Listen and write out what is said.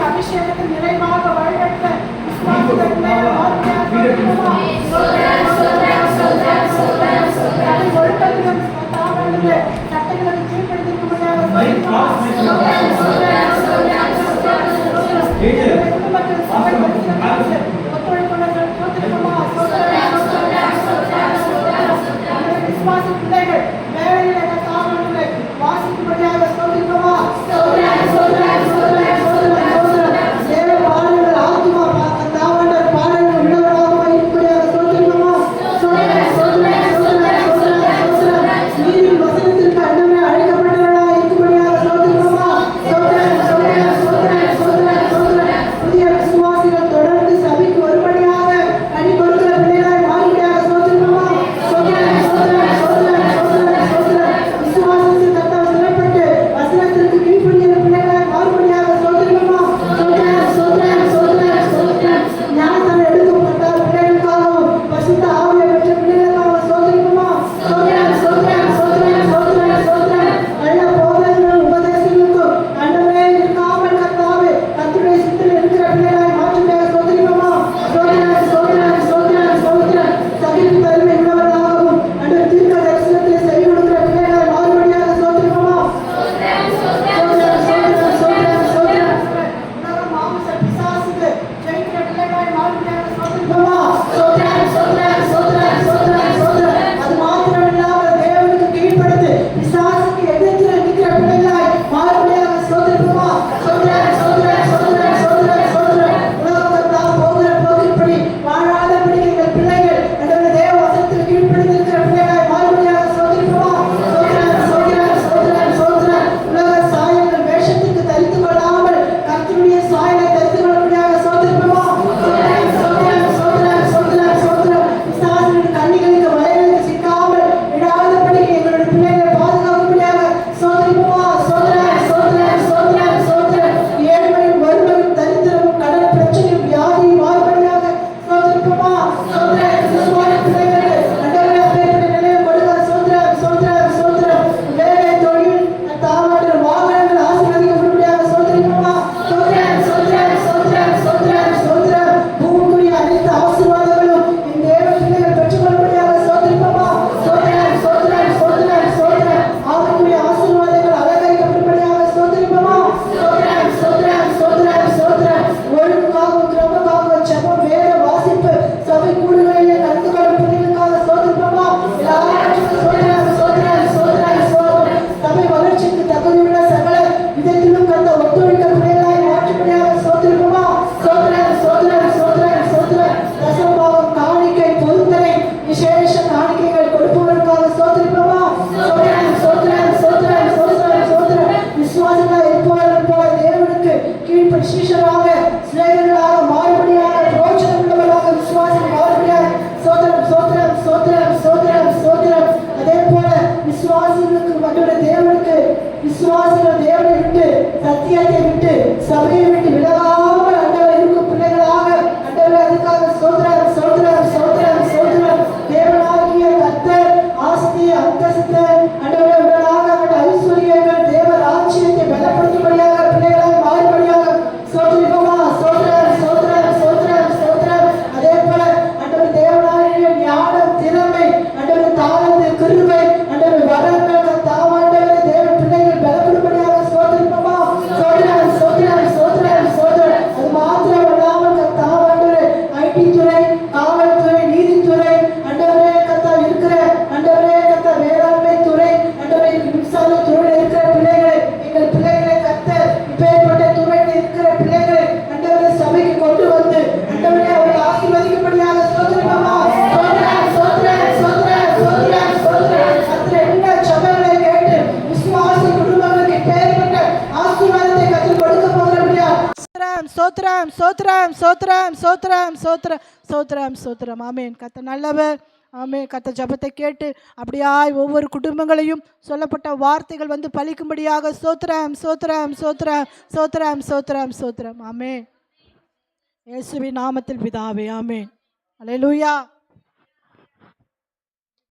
அபிஷேகத்தின் நிறைவாக வழிநடத்த விசுவாசத்தை ஒழுக்கத்திலும் சட்டங்களுக்கு கீழ்ப்படுத்திக்க விசுவாச பிள்ளைகள் வேலையில தாவல்களை வாசிக்கும்படியாக சோதிக்கமா விசுவாசிகள் தேவனை விட்டு சத்தியத்தை விட்டு சபையை விட்டு விலகாமல் அண்டவர் இருக்கும் பிள்ளைகளாக அண்டவர் அதுக்காக சோதரம் சோதரம் சோதரம் சோதரம் தேவனாகிய கர்த்தர் ஆஸ்தி அந்தஸ்து அண்டவர் உடனாக அவருடைய ஐஸ்வர்யங்கள் தேவ ராஜ்யத்தை பலப்படுத்தும்படியாக பிள்ளைகளாக மாறுபடியாக சோதரிப்போமா சோதரம் சோதரம் சோதரம் சோதரம் அதே போல அண்டவர் தேவனாகிய ஞானம் திறமை அண்டவர் தாளந்து கிருபை அண்டவர் வரங்கள் சோத்ரம் சோத்ரம் சோத்ரம் சோத்ரம் சோத்ரம் சோத்ரம் சோத்ரம் ஆமேன். கத்த நல்லவர். ஆமேன். கத்த ஜபத்தை கேட்டு அப்படியாய் ஒவ்வொரு குடும்பங்களையும் சொல்லப்பட்ட வார்த்தைகள் வந்து பலிக்கும்படியாக சோத்ரம் சோத்ரம் சோத்ரம் சோத்ரம் சோத்ரம் சோத்ரம் ஆமேன். இயேசுவின் நாமத்தில் பிதாவே ஆமேன். அல்லேலூயா.